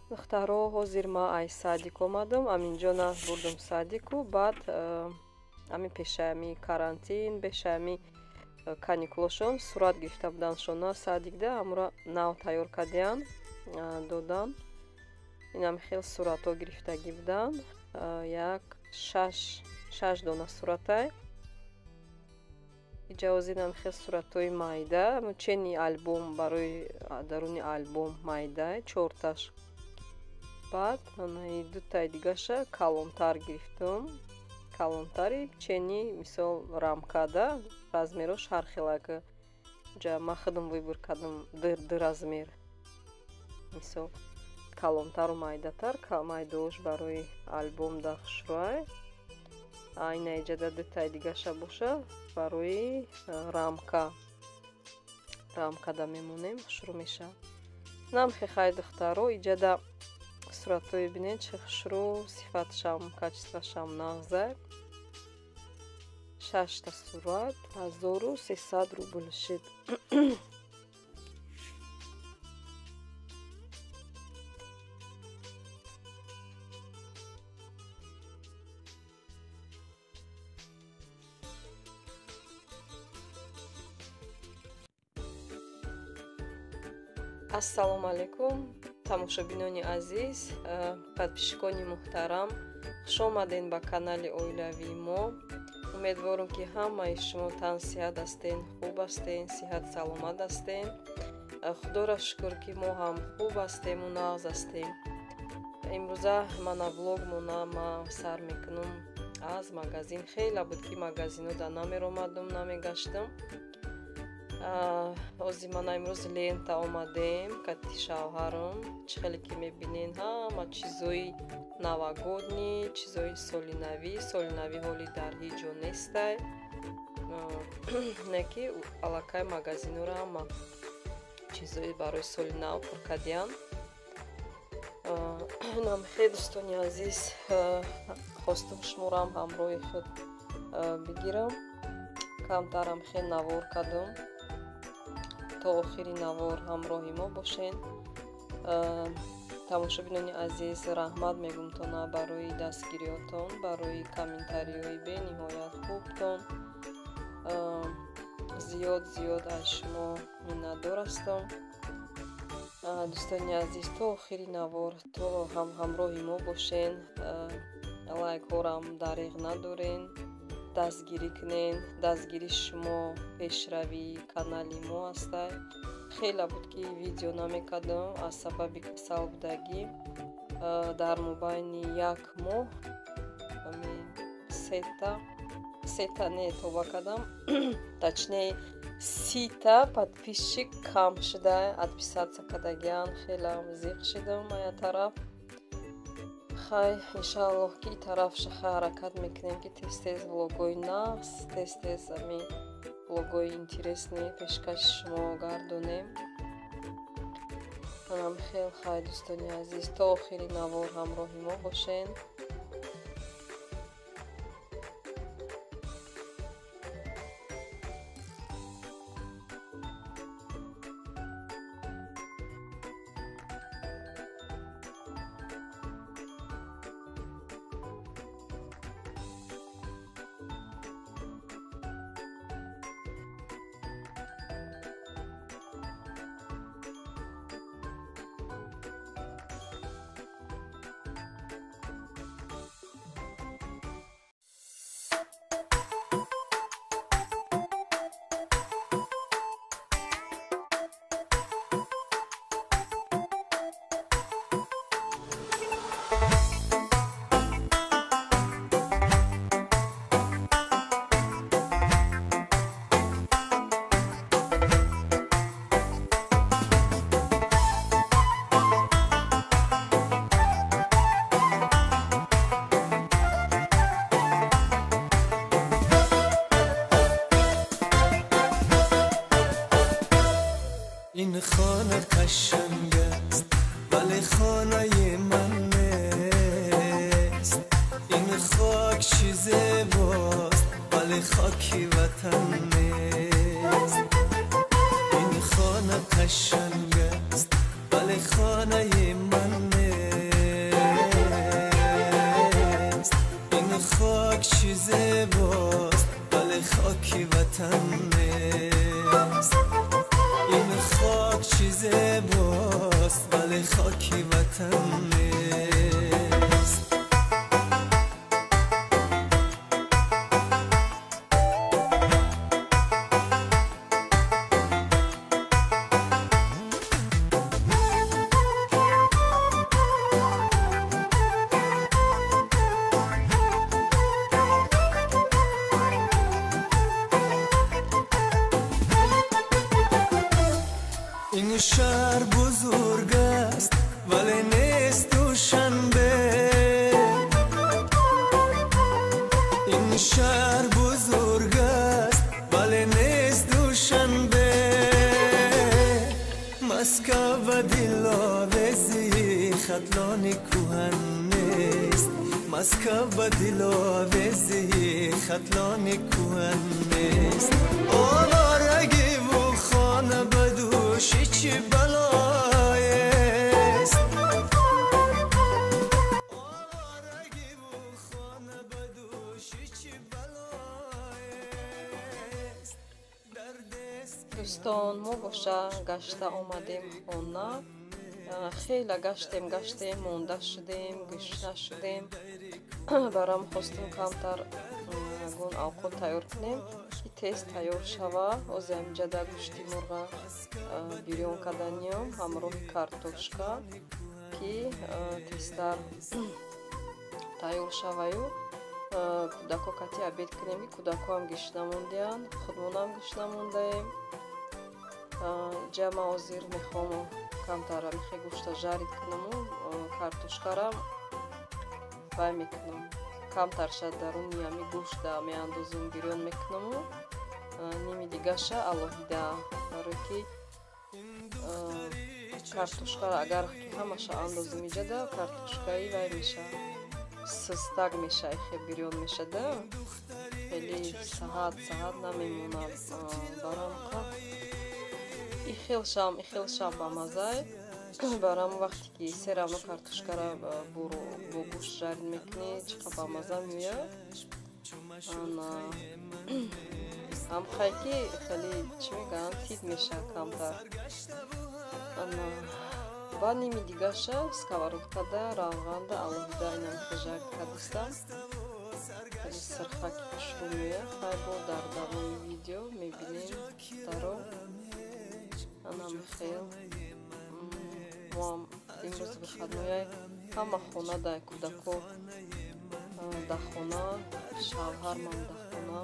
духтаро ҳозир ман ай садик омадам, аминҷо нас бурдам садику, баъд ами пешаи ами карантин, пешаи ами каникулашон сурат гирифта буданшон на садикда, амура нав тайёр кардиям, додам. Инам хел суратҳо гирифтагӣ будан, як шаш дона суратай. Иҷозинам хел суратҳои майда, чени албом барои даруни албом майда, чорташ. Баъд манаи дутаи дигаша калонтар гирифтам. Калонтари чени мисол рамкада, размерош ҳар хелага. Ҷа ман худам выбор кардам ду размер. Мисол калонтару майдатар, майдош барои албом дахшрӯай. Айна иҷада дутаи дигаша боша барои рамка. Рамкада мемонем, хушрӯ меша. Нам хехай духтаро иҷада суратҳои бинед чӣ хушрӯ, сифатшам, качествашам нағзай. 6 та сурат, 1300 рубл шид. ассалому алайкум тамошобинони азиз, подписчикони муҳтарам, хушомадед ба канали оилавии мо. умедворам ки ҳамаи шумо тан сиҳат ҳастен, хуб ҳастен, сиҳат саломат ҳастен. худоро шукр ки мо ҳам хуб ҳастему, нағз ҳастем. имрӯза мана влогмона ма сар мекунам аз магазин. хеле буд ки магазинода намеромадам, намегаштам. ози мана имрӯз лента омадем кати шавҳарам. чӣ хеле ки мебинен ҳама чизои новогодни, чизои соли навӣ ҳоли дар ҳеҷ ҷо нестай. не ки аллакай магазинора ҳама чизои барои соли нав пур кардиям. нам хеле дӯстони азиз хостам шуморам ҳамроҳи худ бигирам. камтарам хеле навор кардам. то охири навор ҳамроҳи мо бошен. тамошобинони азиз, раҳмат мегӯмтона барои дастгириётон, барои комментариҳои бениҳоят хубтон. зиёд аз шумо миннатдор ҳастам. дӯстони азиз, то охири навор то ҳамроҳи мо бошен. лайкҳорам дариғ надорен, дастгирӣ кунен. дастгири шумо пешравии канали мо ҳастай. хеле буд ки видео намекардам аз сабаби касалбудагӣ. дар мобайни як моҳ сета не тоба кардам. точнее 30 та подписчик кам шуда, отписаться кардагиан. хеле зиқ шидам ая тараф. хай иншаллоҳ ки тараф шаха ҳаракат мекунем ки тез влогои нағз, тез ами влогои интересни пешкаши шумо гардонем. манам хел хай дӯстони азиз, то охири навор ҳамроҳи мо бошен. این خانه قشنگ است ولی خانه من نیست. این خاک چیز باست ولی خاکی وطن نیست. این خانه قشنگ است ولی خانه من نیست. شهر بزرگ است ولی نیست دوشنبه مسکو و دلاویزی خطلانی کوهن نیست مسکو و دلاویزی خطلانی کوهن نیست آوارگی و خانه بدوشی چی بلایست آوارگی و خانه بدوشی چی بلایست دوستان ما боша гашта омадем хона хела гаштем монда шудем гӯшта шудем барам хостум камтар гун авқот тайёр кунем ки тез тайёр шава ози амҷада гӯшти мурға бирён каданиём ҳамроҳи картошка ки тезтар тайёр шаваю кӯдако кати абед кунем ки кӯдакоам гӯшт намондаянд худмонам гӯшт намондаем ҷама озир мехоҳам камтара мехе гӯшта жарид кунаму картошкарам вай мекунам камтар шад даруни ами гӯшта меандозум бирён мекунаму ними дигаша алоҳида барои ки картошкара агар ки ҳамаша андозим иҷада картошкаи вай меша систак меша ихе бирён мешада хели саҳат намемонад барам ихелшам ба мазай барам вақте ки се равно картошкара бо гӯшт жарид мекунӣ чӣ қадar ба маза меояд ҳам хайки хеле чӣ мегӯянд тит меша камтар ба ними дигаша сковородкада равғанда алоҳида инам жарид кардистам хеле сирхаки хушбӯ меояд хай бо дар давоми видео мебинем таро анам хел моам имрӯз бихаднояй ҳама хона дай кӯдако дахона шавҳармам дахона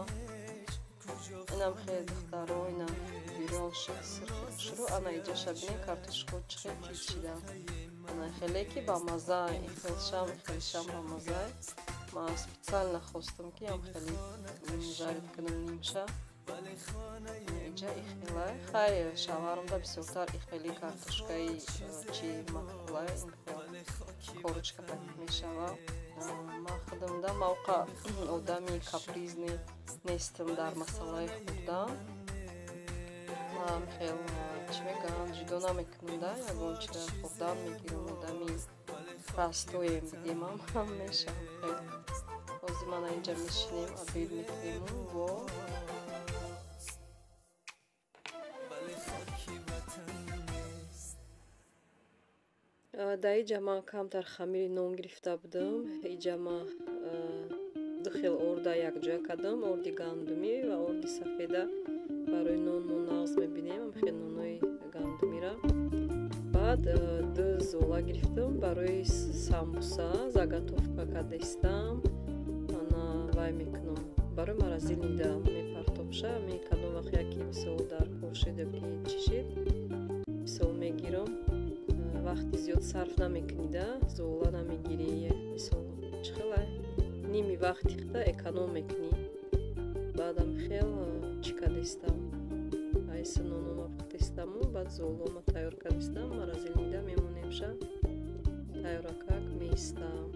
инам хел духтаро инам бирён шуд сирхи хушрӯ ана иҷаша бинем картошко чӣ хел тит шида ана хеле ки ба маза ихелшам ба маза ман специально хостум ки ам хеле жарид кунам нимша иҷа ихелай хай шавҳарамда бисёртар ихели картошкаи чи маъқулай корочка так мешава ман худамда мавқа одами капризне нестам дар масъалаи хурдан ман хел чӣ мегӯянд ҷудо намекунам да ягонча хурдан мегирам одами растоем бидемам мешавам хел ҳозир мана инҷа мешинем абед мекунему бо дар иҷа ман камтар хамири нон гирифта будам иҷа ман ду хел орда якҷоя кардам орди гандумӣ ва орди сафеда барои нон мо нағз мебинем хел нонои гандумира баъд ду зола гирифтам барои самбуса заготовка кардастам ана вай мекунам барои морозилнида мепартобша кадом вақт яки мисол дар кор шуд ёки чӣ шид мисол мегирам вақти зиёд сарф намекунида зола намегирӣ мисол чӣ хелай ними вақти хита эконом мекунӣ баъдам хел чӣ кардастам айса нонома пухтастаму баъд золома тайёр кардастам морозилнида мемонемша тайёракак меистам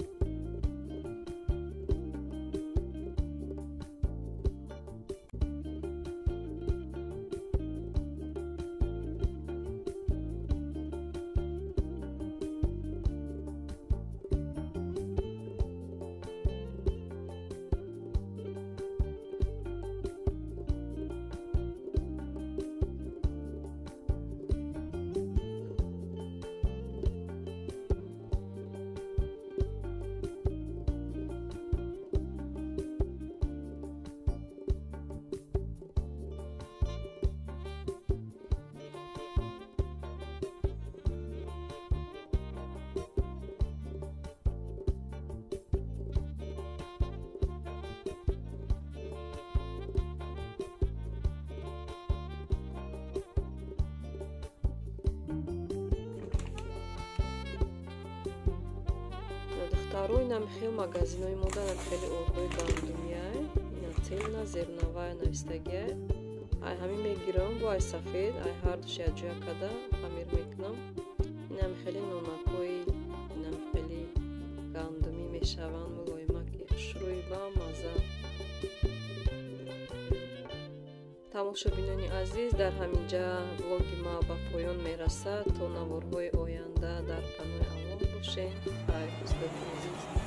дарои намихел магазинои мода хеле ордои гандумиай силна зерновая навистагия. Ай ҳамин мегирам бо ай сафед, ай ҳардуши аҷӯя када хамир мекунам. Инам хеле нонакҳои инам хеле гандумӣ мешаванд мулоима ки хушрӯи ба мазза. тамошобинони азиз, дар ҳаминҷа влоги ма ба поён мерасад. То наворҳои оянда дар паноҳи Аллоҳ бошед. Хайр, устоди азиз.